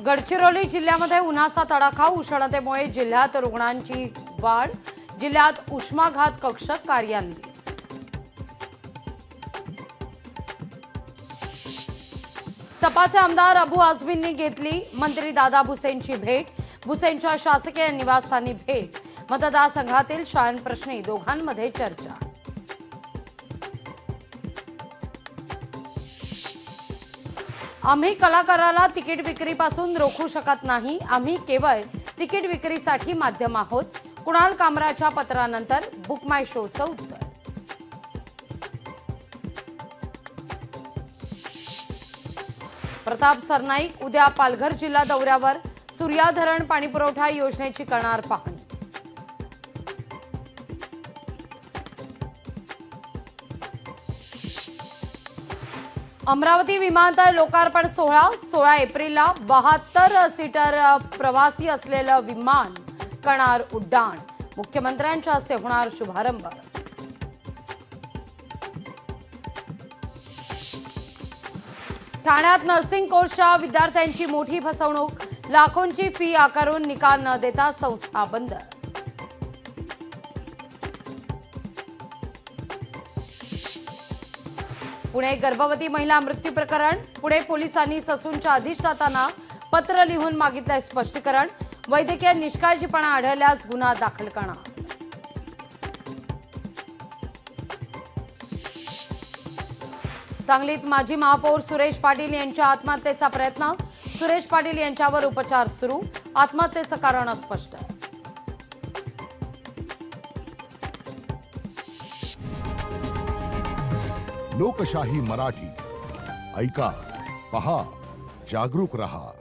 गडचिरोली जिल्ह्यामध्ये उन्हाचा तडाखा, उष्णतेमुळे जिल्ह्यात रुग्णांची वाढ, जिल्ह्यात उष्माघात कक्ष कार्यान्वित। सपाचे आमदार अबू आझमींनी घेतली मंत्री दादा भुसेंची भेट, भुसेंच्या शासकीय निवासस्थानी भेट, मतदारसंघातील शाळांप्रश्नी दोघांमध्ये चर्चा। आम्ही कलाकाराला तिकीट विक्रीपासून रोखू शकत नाही, आम्ही केवळ तिकीट विक्रीसाठी माध्यम आहोत, कुणाल कामराच्या पत्रानंतर बुक माय शोचं उत्तर। प्रताप सरनाईक उद्या पालघर जिल्हा दौऱ्यावर, सूर्या धरण पाणीपुरवठा योजनेची करणार पाहणी। अमरावती विमानतळ लोकार्पण सोहळा 16 एप्रिलला 72 सीटर प्रवासी असलेलं विमान करणार उड्डाण, मुख्यमंत्र्यांच्या हस्ते होणार शुभारंभ। ठाण्यात नर्सिंग कोर्सच्या विद्यार्थ्यांची मोठी फसवणूक, लाखोंची फी आकारून निकाल न देता संस्था बंद। पुणे गर्भवती महिला मृत्यू प्रकरण, पुणे पोलिसांनी ससूनच्या अधिष्ठातांना पत्र लिहून मागितले स्पष्टीकरण, वैद्यकीय निष्काळजीपणा आढळल्यास गुन्हा दाखल करणार। सांगलीत माजी महापौर सुरेश पाटील यांच्या आत्महत्येचा प्रयत्न, सुरेश पाटील यांच्यावर उपचार सुरू, आत्महत्येचं कारण अस्पष्ट। लोकशाही मराठी ऐका, पहा, जागरूक रहा।